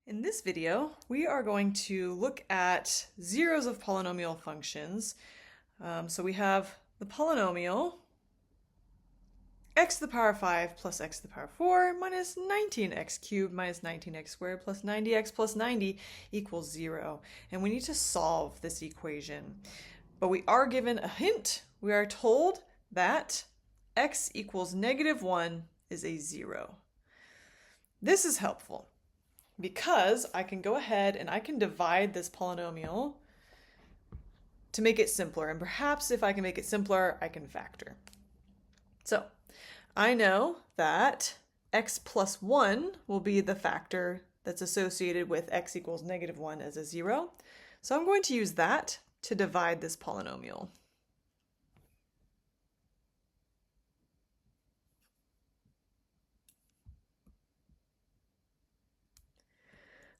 In this video, we are going to look at zeros of polynomial functions. So we have the polynomial x to the power 5 plus x to the power 4 minus 19x cubed minus 19x squared plus 90x plus 90 equals 0. And we need to solve this equation. But we are given a hint. We are told that x equals -1 is a 0. This is helpful, because I can go ahead and I can divide this polynomial to make it simpler. And perhaps if I can make it simpler, I can factor. So I know that x plus 1 will be the factor that's associated with x equals -1 as a 0. So I'm going to use that to divide this polynomial.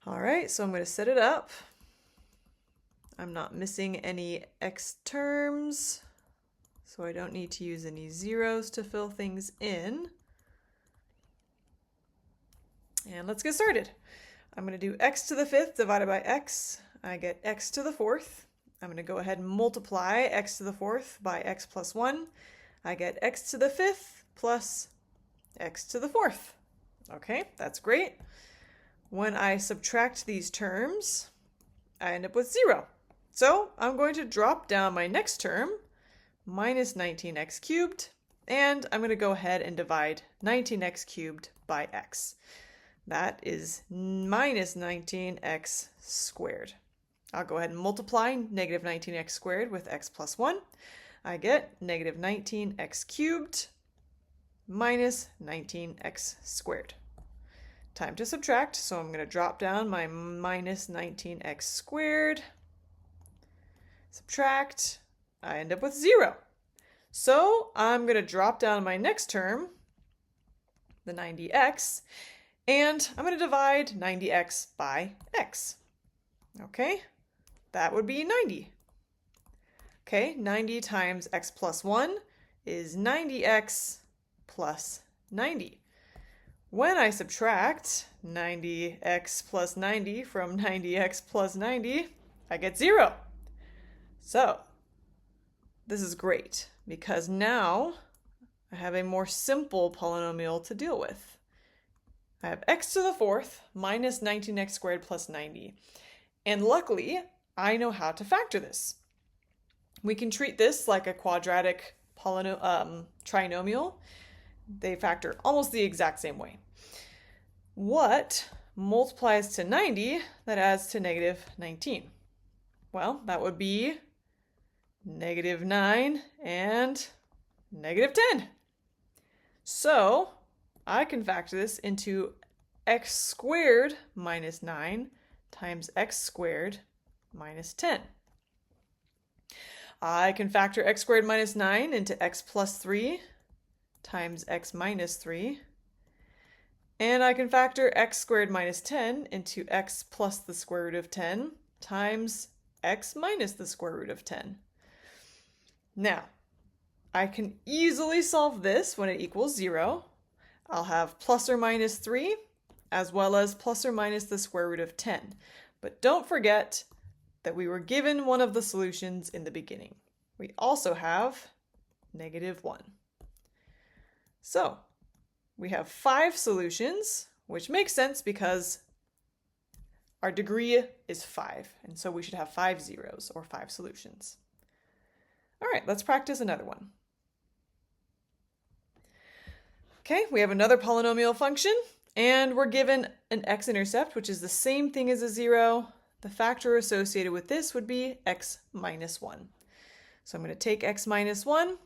All right, so I'm going to set it up. I'm not missing any x terms, so I don't need to use any zeros to fill things in. And let's get started. I'm going to do x to the 5th divided by x. I get x to the 4th. I'm going to go ahead and multiply x to the 4th by x plus 1. I get x to the 5th plus x to the 4th. Okay, that's great. When I subtract these terms, I end up with 0. So I'm going to drop down my next term, minus 19x cubed, and I'm going to go ahead and divide 19x cubed by x. That is minus 19x squared. I'll go ahead and multiply negative 19x squared with x plus 1. I get negative 19x cubed minus 19x squared. Time to subtract, so I'm going to drop down my minus 19x squared. Subtract, I end up with 0. So I'm going to drop down my next term, the 90x, and I'm going to divide 90x by x. Okay, that would be 90. Okay, 90 times x plus 1 is 90x plus 90. When I subtract 90x plus 90 from 90x plus 90, I get 0. So this is great, because now I have a more simple polynomial to deal with. I have x to the 4th minus 19x squared plus 90. And luckily, I know how to factor this. We can treat this like a quadratic trinomial. They factor almost the exact same way. What multiplies to 90 that adds to negative 19? Well, that would be negative 9 and negative 10. So I can factor this into x squared minus 9 times x squared minus 10. I can factor x squared minus 9 into x plus 3 times x minus 3. And I can factor x squared minus 10 into x plus the square root of 10 times x minus the square root of 10. Now, I can easily solve this when it equals 0. I'll have plus or minus 3, as well as plus or minus the square root of 10. But don't forget that we were given one of the solutions in the beginning. We also have -1. So we have 5 solutions, which makes sense because our degree is 5. And so we should have 5 zeros, or 5 solutions. All right, let's practice another one. Okay, we have another polynomial function, and we're given an x-intercept, which is the same thing as a 0. The factor associated with this would be x minus 1. So I'm going to take x minus 1,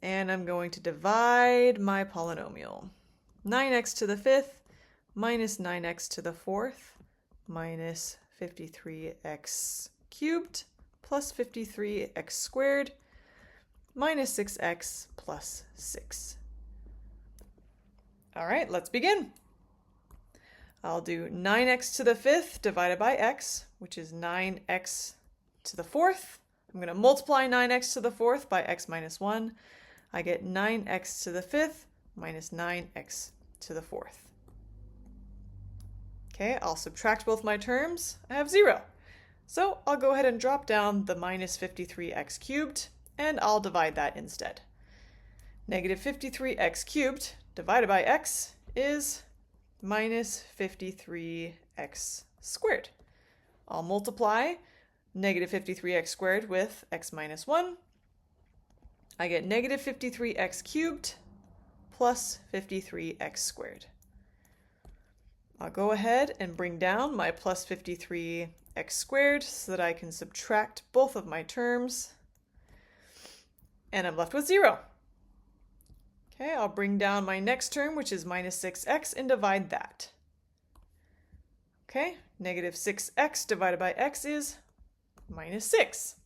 and I'm going to divide my polynomial. 9x to the 5th minus 9x to the 4th minus 53x cubed plus 53x squared minus 6x plus 6. All right, let's begin. I'll do 9x to the 5th divided by x, which is 9x to the 4th. I'm going to multiply 9x to the 4th by x minus 1. I get 9x to the 5th minus 9x to the 4th. Okay, I'll subtract both my terms. I have 0. So I'll go ahead and drop down the minus 53x cubed, and I'll divide that instead. Negative 53x cubed divided by x is minus 53x squared. I'll multiply negative 53x squared with x minus 1. I get negative 53x cubed plus 53x squared. I'll go ahead and bring down my plus 53x squared so that I can subtract both of my terms. And I'm left with 0. Okay, I'll bring down my next term, which is minus 6x, and divide that. Okay, negative 6x divided by x is minus 6.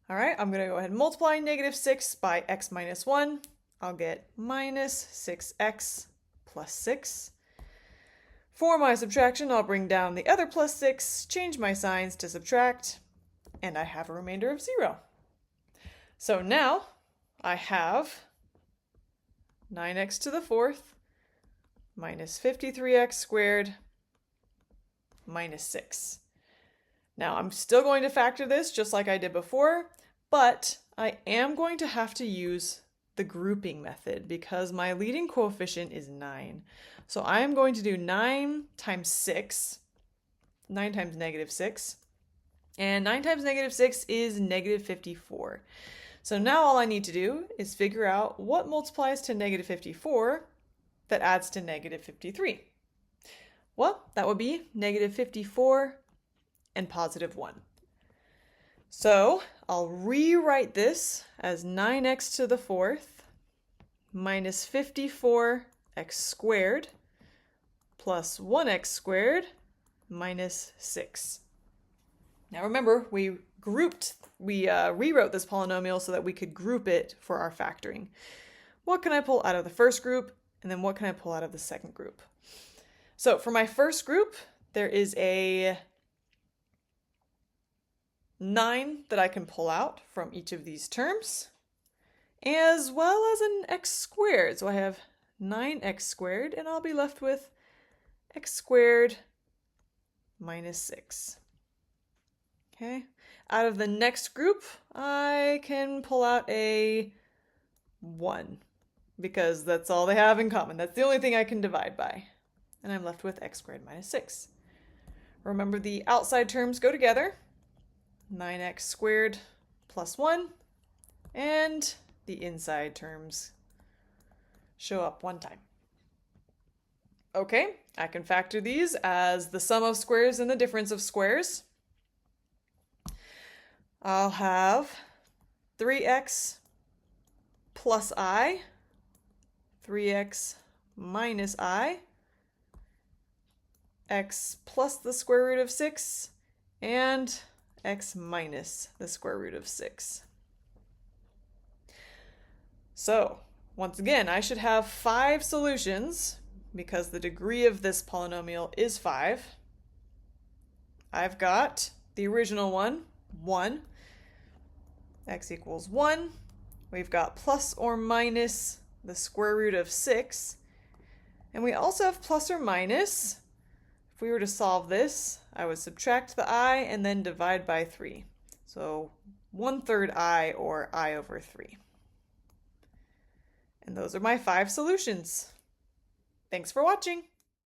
All right, I'm going to go ahead and multiply negative 6 by x minus 1. I'll get minus 6x plus 6. For my subtraction, I'll bring down the other plus 6, change my signs to subtract, and I have a remainder of 0. So now I have 9x to the 4th minus 53x squared minus 6. Now I'm still going to factor this just like I did before, but I am going to have to use the grouping method because my leading coefficient is 9. So I am going to do 9 times 6, 9 times negative 6, and 9 times negative 6 is negative 54. So now all I need to do is figure out what multiplies to negative 54 that adds to negative 53. Well, that would be negative 54 and positive 1. So I'll rewrite this as 9x to the 4th minus 54x squared plus 1x squared minus 6. Now remember, we rewrote this polynomial so that we could group it for our factoring. What can I pull out of the first group, and then what can I pull out of the second group? So for my first group, there is a 9 that I can pull out from each of these terms, as well as an x squared. So I have 9x squared, and I'll be left with x squared minus 6. Okay. Out of the next group, I can pull out a 1 because that's all they have in common. That's the only thing I can divide by. And I'm left with x squared minus 6. Remember, the outside terms go together. 9x squared plus 1. And the inside terms show up one time. Okay, I can factor these as the sum of squares and the difference of squares. I'll have 3x plus I, 3x minus I, x plus the square root of 6, and x minus the square root of 6. So, once again, I should have 5 solutions because the degree of this polynomial is 5. I've got the original one, 1. X equals 1. We've got plus or minus the square root of 6. And we also have plus or minus. If we were to solve this, I would subtract the I and then divide by 3. So 1/3 I, or I over 3. And those are my 5 solutions. Thanks for watching.